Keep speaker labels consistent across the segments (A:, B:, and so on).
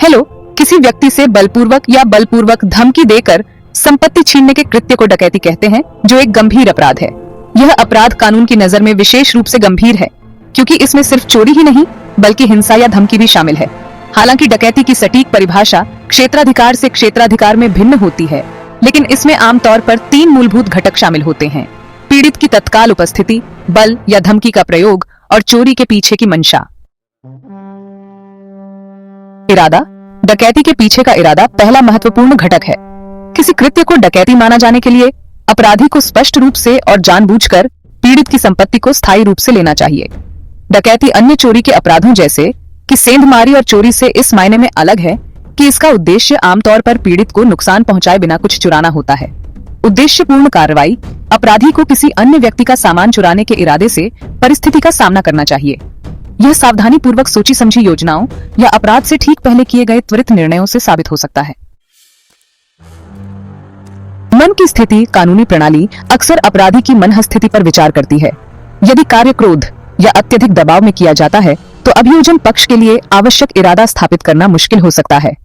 A: Hello, किसी व्यक्ति से बलपूर्वक धमकी देकर संपत्ति छीनने के कृत्य को डकैती कहते हैं, जो एक गंभीर अपराध है। यह अपराध कानून की नजर में विशेष रूप से गंभीर है, क्योंकि इसमें सिर्फ चोरी ही नहीं बल्कि हिंसा या धमकी भी शामिल है। हालांकि डकैती की सटीक परिभाषा क्षेत्राधिकार से क्षेत्राधिकार में भिन्न होती है, लेकिन इसमें आमतौर पर 3 मूलभूत घटक शामिल होते हैं: पीड़ित की तत्काल उपस्थिति, बल या धमकी का प्रयोग और चोरी के पीछे की मंशा। इरादा। डकैती के पीछे का इरादा पहला महत्वपूर्ण घटक है। किसी कृत्य को डकैती माना जाने के लिए अपराधी को स्पष्ट रूप से और जानबूझकर पीड़ित की संपत्ति को स्थायी रूप से लेना चाहिए। डकैती अन्य चोरी के अपराधों जैसे कि सेंधमारी और चोरी से इस मायने में अलग है कि इसका उद्देश्य आमतौर पर पीड़ित को नुकसान पहुंचाए बिना कुछ चुराना होता है। उद्देश्यपूर्ण कार्रवाई अपराधी को किसी अन्य व्यक्ति का सामान चुराने के इरादे से परिस्थिति का सामना करना चाहिए। यह सावधानी पूर्वक सोची समझी योजनाओं या अपराध से ठीक पहले किए गए त्वरित निर्णयों से साबित हो सकता है। मन की स्थिति। कानूनी प्रणाली अक्सर अपराधी की मन स्थिति पर विचार करती है। यदि कार्य क्रोध या अत्यधिक दबाव में किया जाता है तो अभियोजन पक्ष के लिए आवश्यक इरादा स्थापित करना मुश्किल हो सकता है।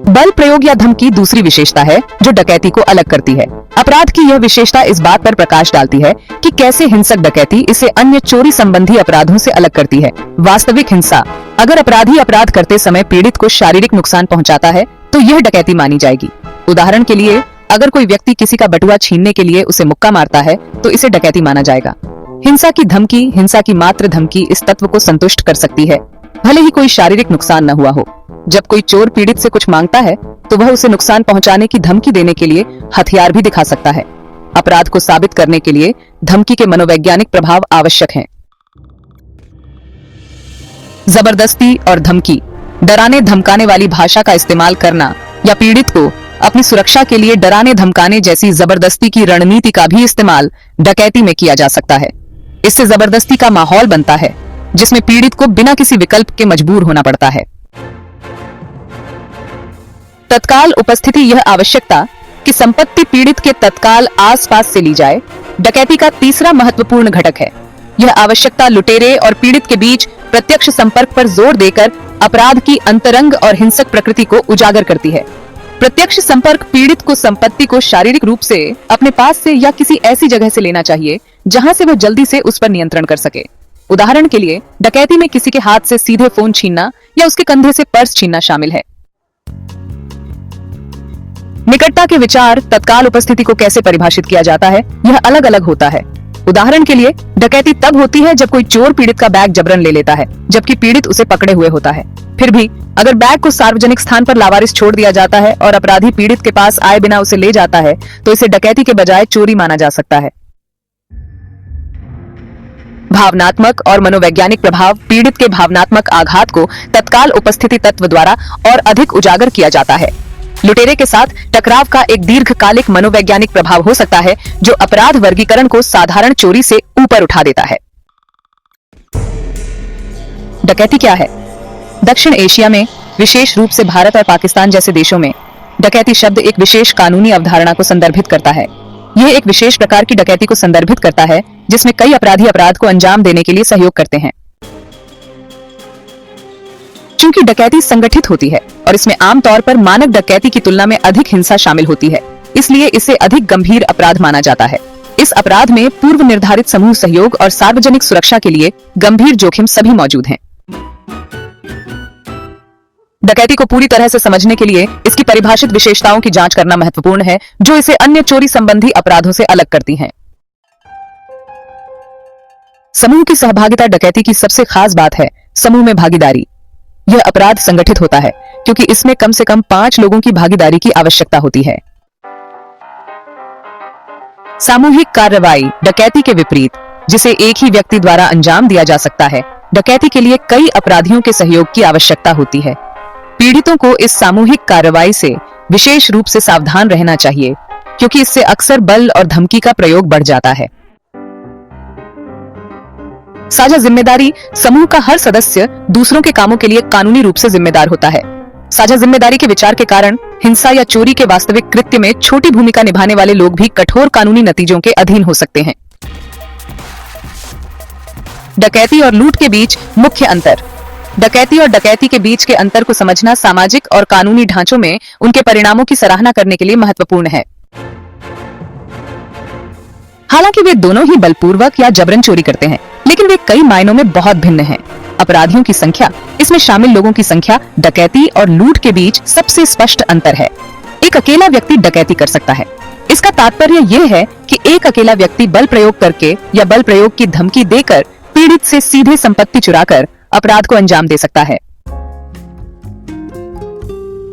A: बल प्रयोग या धमकी दूसरी विशेषता है जो डकैती को अलग करती है। अपराध की यह विशेषता इस बात पर प्रकाश डालती है कि कैसे हिंसक डकैती इसे अन्य चोरी संबंधी अपराधों से अलग करती है। वास्तविक हिंसा। अगर अपराधी अपराध करते समय पीड़ित को शारीरिक नुकसान पहुंचाता है तो यह डकैती मानी जाएगी। उदाहरण के लिए, अगर कोई व्यक्ति किसी का बटुआ छीनने के लिए उसे मुक्का मारता है तो इसे डकैती माना जाएगा। हिंसा की धमकी। हिंसा की मात्र धमकी इस तत्व को संतुष्ट कर सकती है, भले ही कोई शारीरिक नुकसान न हुआ हो। जब कोई चोर पीड़ित से कुछ मांगता है तो वह उसे नुकसान पहुंचाने की धमकी देने के लिए हथियार भी दिखा सकता है। अपराध को साबित करने के लिए धमकी के मनोवैज्ञानिक प्रभाव आवश्यक हैं। जबरदस्ती और धमकी। डराने धमकाने वाली भाषा का इस्तेमाल करना या पीड़ित को अपनी सुरक्षा के लिए डराने धमकाने जैसी जबरदस्ती की रणनीति का भी इस्तेमाल डकैती में किया जा सकता है। इससे जबरदस्ती का माहौल बनता है जिसमें पीड़ित को बिना किसी विकल्प के मजबूर होना पड़ता है। तत्काल उपस्थिति। यह आवश्यकता कि संपत्ति पीड़ित के तत्काल आसपास से ली जाए डकैती का तीसरा महत्वपूर्ण घटक है। यह आवश्यकता लुटेरे और पीड़ित के बीच प्रत्यक्ष संपर्क पर जोर देकर अपराध की अंतरंग और हिंसक प्रकृति को उजागर करती है। प्रत्यक्ष संपर्क पीड़ित को संपत्ति को शारीरिक रूप से अपने पास से या किसी ऐसी जगह से लेना चाहिए जहां से वह जल्दी से उस पर नियंत्रण कर सके। उदाहरण के लिए, डकैती में किसी के हाथ से सीधे फोन छीनना या उसके कंधे से पर्स छीनना शामिल है। निकटता के विचार। तत्काल उपस्थिति को कैसे परिभाषित किया जाता है, यह अलग अलग होता है। उदाहरण के लिए, डकैती तब होती है जब कोई चोर पीड़ित का बैग जबरन ले लेता है जबकि पीड़ित उसे पकड़े हुए होता है। फिर भी अगर बैग को सार्वजनिक स्थान पर लावारिस छोड़ दिया जाता है और अपराधी पीड़ित के पास आए बिना उसे ले जाता है तो इसे डकैती के बजाय चोरी माना जा सकता है। भावनात्मक और मनोवैज्ञानिक प्रभाव। पीड़ित के भावनात्मक आघात को तत्काल उपस्थिति तत्व द्वारा और अधिक उजागर किया जाता है। लुटेरे के साथ टकराव का एक दीर्घकालिक मनोवैज्ञानिक प्रभाव हो सकता है जो अपराध वर्गीकरण को साधारण चोरी से ऊपर उठा देता है। डकैती क्या है? दक्षिण एशिया में, विशेष रूप से भारत और पाकिस्तान जैसे देशों में, डकैती शब्द एक विशेष कानूनी अवधारणा को संदर्भित करता है। यह एक विशेष प्रकार की डकैती को संदर्भित करता है जिसमें कई अपराधी अपराध को अंजाम देने के लिए सहयोग करते हैं। चूंकि डकैती संगठित होती है और इसमें आमतौर पर मानक डकैती की तुलना में अधिक हिंसा शामिल होती है, इसलिए इसे अधिक गंभीर अपराध माना जाता है। इस अपराध में पूर्व निर्धारित समूह सहयोग और सार्वजनिक सुरक्षा के लिए गंभीर जोखिम सभी मौजूद हैं। डकैती को पूरी तरह से समझने के लिए इसकी परिभाषित विशेषताओं की जांच करना महत्वपूर्ण है जो इसे अन्य चोरी संबंधी अपराधों से अलग करती हैं। समूह की सहभागिता। डकैती की सबसे खास बात है समूह में भागीदारी। यह अपराध संगठित होता है क्योंकि इसमें कम से कम 5 लोगों की भागीदारी की आवश्यकता होती है। सामूहिक कार्रवाई। डकैती के विपरीत, जिसे एक ही व्यक्ति द्वारा अंजाम दिया जा सकता है, डकैती के लिए कई अपराधियों के सहयोग की आवश्यकता होती है। पीड़ितों को इस सामूहिक कार्रवाई से विशेष रूप से सावधान रहना चाहिए क्योंकि इससे अक्सर बल और धमकी का प्रयोग बढ़ जाता है। साझा जिम्मेदारी। समूह का हर सदस्य दूसरों के कामों के लिए कानूनी रूप से जिम्मेदार होता है। साझा जिम्मेदारी के विचार के कारण हिंसा या चोरी के वास्तविक कृत्य में छोटी भूमिका निभाने वाले लोग भी कठोर कानूनी नतीजों के अधीन हो सकते हैं। डकैती और लूट के बीच मुख्य अंतर। डकैती और डकैती के बीच के अंतर को समझना सामाजिक और कानूनी ढांचों में उनके परिणामों की सराहना करने के लिए महत्वपूर्ण है। हालांकि वे दोनों ही बलपूर्वक या जबरन चोरी करते हैं, लेकिन वे कई मायनों में बहुत भिन्न हैं। अपराधियों की संख्या, इसमें शामिल लोगों की संख्या, डकैती और लूट के बीच सबसे स्पष्ट अंतर है। एक अकेला व्यक्ति डकैती कर सकता है। इसका तात्पर्य यह है कि एक अकेला व्यक्ति बल प्रयोग करके या बल प्रयोग की धमकी देकर पीड़ित से सीधे संपत्ति चुराकर अपराध को अंजाम दे सकता है।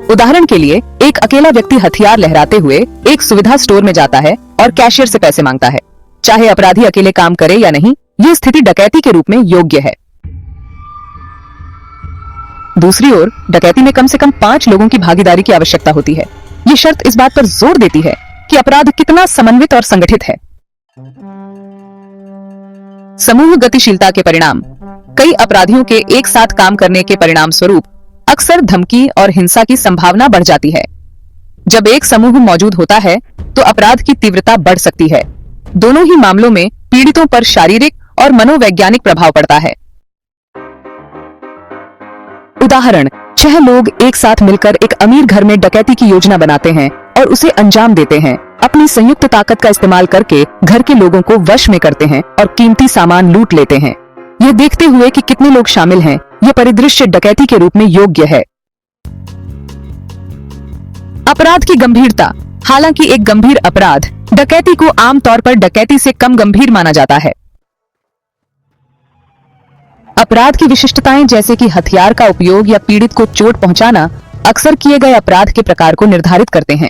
A: उदाहरण के लिए, एक अकेला व्यक्ति हथियार लहराते हुए एक सुविधा स्टोर में जाता है और कैशियर से पैसे मांगता है। चाहे अपराधी अकेले काम करे या नहीं, ये स्थिति डकैती के रूप में योग्य है। दूसरी ओर, डकैती में कम से कम 5 लोगों की भागीदारी की आवश्यकता होती है। ये शर्त इस बात पर जोर देती है कि अपराध कितना समन्वित और संगठित है। समूह गतिशीलता के परिणाम। कई अपराधियों के एक साथ काम करने के परिणाम स्वरूप अक्सर धमकी और हिंसा की संभावना बढ़ जाती है। जब एक समूह मौजूद होता है तो अपराध की तीव्रता बढ़ सकती है। दोनों ही मामलों में पीड़ितों पर शारीरिक और मनोवैज्ञानिक प्रभाव पड़ता है। उदाहरण, 6 लोग एक साथ मिलकर एक अमीर घर में डकैती की योजना बनाते हैं और उसे अंजाम देते हैं। अपनी संयुक्त ताकत का इस्तेमाल करके घर के लोगों को वश में करते हैं और कीमती सामान लूट लेते हैं। यह देखते हुए कि कितने लोग शामिल हैं, यह परिदृश्य डकैती के रूप में योग्य है। अपराध की गंभीरता। हालांकि एक गंभीर अपराध डकैती को आमतौर पर डकैती से कम गंभीर माना जाता है। अपराध की विशिष्टताएं जैसे कि हथियार का उपयोग या पीड़ित को चोट पहुंचाना अक्सर किए गए अपराध के प्रकार को निर्धारित करते हैं।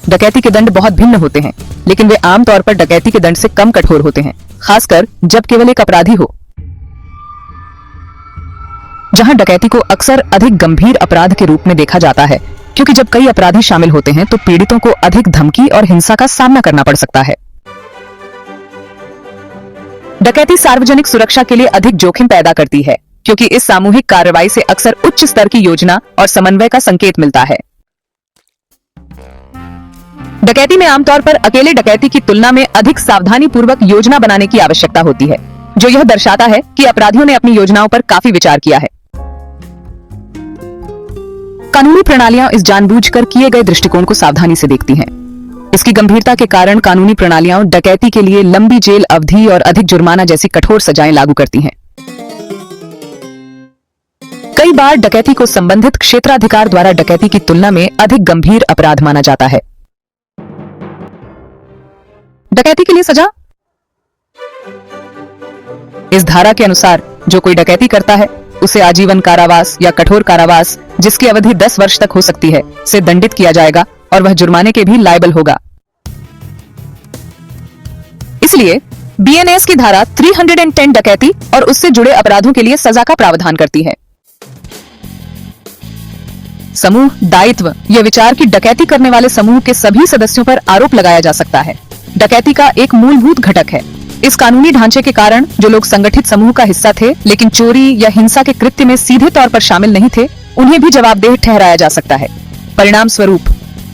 A: डकैती के दंड बहुत भिन्न होते हैं, लेकिन वे आमतौर पर डकैती के दंड से कम कठोर होते हैं, खासकर जब केवल एक अपराधी हो। जहां डकैती को अक्सर अधिक गंभीर अपराध के रूप में देखा जाता है, क्योंकि जब कई अपराधी शामिल होते हैं तो पीड़ितों को अधिक धमकी और हिंसा का सामना करना पड़ सकता है। डकैती सार्वजनिक सुरक्षा के लिए अधिक जोखिम पैदा करती है, क्योंकि इस सामूहिक कार्रवाई से अक्सर उच्च स्तर की योजना और समन्वय का संकेत मिलता है। डकैती में आमतौर पर अकेले डकैती की तुलना में अधिक सावधानी पूर्वक योजना बनाने की आवश्यकता होती है, जो यह दर्शाता है कि अपराधियों ने अपनी योजनाओं पर काफी विचार किया है। कानूनी प्रणालियां इस जानबूझकर किए गए दृष्टिकोण को सावधानी से देखती हैं। इसकी गंभीरता के कारण कानूनी प्रणालियां डकैती के लिए लंबी जेल अवधि और अधिक जुर्माना जैसी कठोर सजाएं लागू करती हैं। कई बार डकैती को संबंधित क्षेत्राधिकार द्वारा डकैती की तुलना में अधिक गंभीर अपराध माना जाता है। डकैती के लिए सजा। इस धारा के अनुसार जो कोई डकैती करता है उसे आजीवन कारावास या कठोर कारावास, जिसकी अवधि 10 वर्ष तक हो सकती है, से दंडित किया जाएगा और वह जुर्माने के भी लायबल होगा। इसलिए बीएनएस की धारा 310 डकैती और उससे जुड़े अपराधों के लिए सजा का प्रावधान करती है। समूह दायित्व। यह विचार कि डकैती करने वाले समूह के सभी सदस्यों पर आरोप लगाया जा सकता है, डकैती का एक मूलभूत घटक है। इस कानूनी ढांचे के कारण जो लोग संगठित समूह का हिस्सा थे लेकिन चोरी या हिंसा के कृत्य में सीधे तौर पर शामिल नहीं थे, उन्हें भी जवाबदेह ठहराया जा सकता है। परिणाम स्वरूप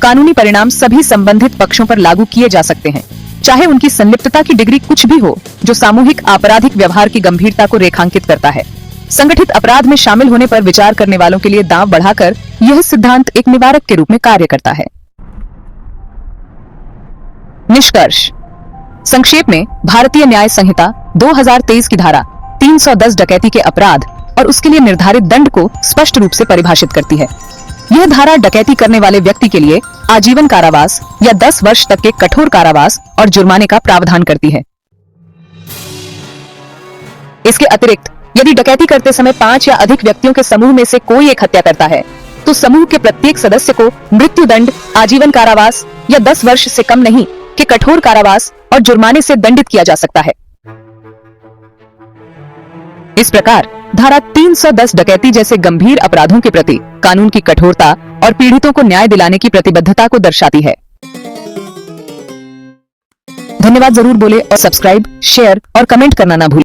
A: कानूनी परिणाम सभी संबंधित पक्षों पर लागू किए जा सकते हैं, चाहे उनकी संलिप्तता की डिग्री कुछ भी हो, जो सामूहिक आपराधिक व्यवहार की गंभीरता को रेखांकित करता है। संगठित अपराध में शामिल होने पर विचार करने वालों के लिए दांव बढ़ाकर यह सिद्धांत एक निवारक के रूप में कार्य करता है। निष्कर्ष। संक्षेप में, भारतीय न्याय संहिता 2023 की धारा 310 डकैती के अपराध और उसके लिए निर्धारित दंड को स्पष्ट रूप से परिभाषित करती है। यह धारा डकैती करने वाले व्यक्ति के लिए आजीवन कारावास या 10 वर्ष तक के कठोर कारावास और जुर्माने का प्रावधान करती है। इसके अतिरिक्त यदि डकैती करते समय 5 या अधिक व्यक्तियों के समूह में से कोई एक हत्या करता है, तो समूह के प्रत्येक सदस्य को मृत्युदंड, आजीवन कारावास या 10 वर्ष से कम नहीं के कठोर कारावास और जुर्माने से दंडित किया जा सकता है। इस प्रकार धारा 310 डकैती जैसे गंभीर अपराधों के प्रति कानून की कठोरता और पीड़ितों को न्याय दिलाने की प्रतिबद्धता को दर्शाती है। धन्यवाद। जरूर बोले और सब्सक्राइब, शेयर और कमेंट करना ना भूलें।